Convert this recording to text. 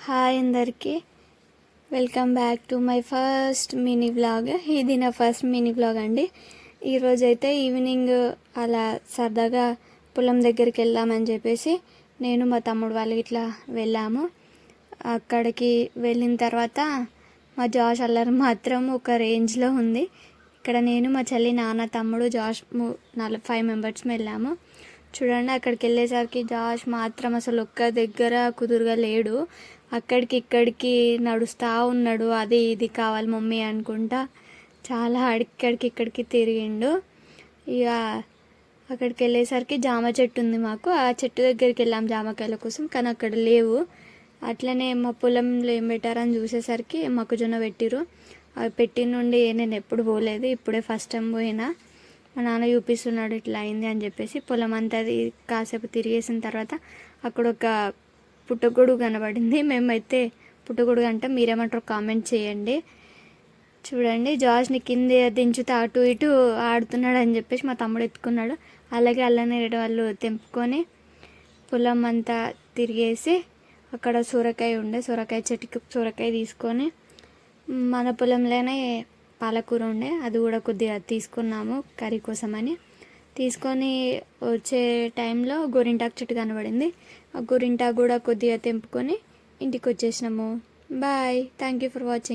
Hi అందరికీ, welcome back to my first mini vlog. ఇది నా ఫస్ట్ మినీ వ్లాగ్ అండి. ఈరోజైతే ఈవినింగ్ అలా సరదాగా పొలం దగ్గరికి వెళ్దామని చెప్పేసి నేను మా తమ్ముడు వాళ్ళు ఇట్లా వెళ్ళాము. అక్కడికి వెళ్ళిన తర్వాత మా జాష్ అల్లరి మాత్రం ఒక రేంజ్లో ఉంది. ఇక్కడ నేను, మా చెల్లి, నాన్న, తమ్ముడు, జాష్ 5 మెంబర్స్ వెళ్ళాము. చూడండి, అక్కడికి వెళ్ళేసరికి జాష్ మాత్రం అసలు ఒక్క దగ్గర కుదురుగా లేడు. అక్కడికి ఇక్కడికి నడుస్తూ ఉన్నాడు. అది ఇది కావాలి మమ్మీ అనుకుంటా చాలా అక్కడికి ఇక్కడికి తిరిగిండు. ఇక అక్కడికి వెళ్ళేసరికి జామ చెట్టు ఉంది మాకు. ఆ చెట్టు దగ్గరికి వెళ్ళాం జామకాయల కోసం, కానీ అక్కడ లేవు. అట్లనే మా పొలంలో ఏం పెట్టారని చూసేసరికి మొక్కజొన్న పెట్టిరు. అవి పెట్టిన నుండి నేను ఎప్పుడు పోలేదు, ఇప్పుడే ఫస్ట్ టైం పోయినా. మా నాన్న చూపిస్తున్నాడు ఇట్లా అయింది అని చెప్పేసి. పొలం అంతా కాసేపు తిరిగేసిన తర్వాత అక్కడ ఒక పుట్టగొడుగు కనబడింది. మేమైతే పుట్టగొడుగు అంటే మీరేమంటారో కామెంట్ చేయండి. చూడండి, జాష్ని కింద దించుతా అటు ఇటు ఆడుతున్నాడు అని చెప్పేసి మా తమ్ముడు ఎత్తుకున్నాడు. అలాగే అల్లనేరేడు వాళ్ళు తెంపుకొని పొలం అంతా తిరిగేసి అక్కడ సొరకాయ ఉండే, సొరకాయ చెట్టుకి సొరకాయ తీసుకొని మన పొలంలోనే పాలకూర ఉండే, అది కూడా కొద్దిగా తీసుకున్నాము కర్రీ కోసమని. తీసుకొని వచ్చే టైంలో గోరింటాకు చెట్టు కనబడింది. ఆ గోరింటాకు కూడా కొద్దిగా తెంపుకొని ఇంటికి వచ్చేసినాము. Bye, thank you for watching.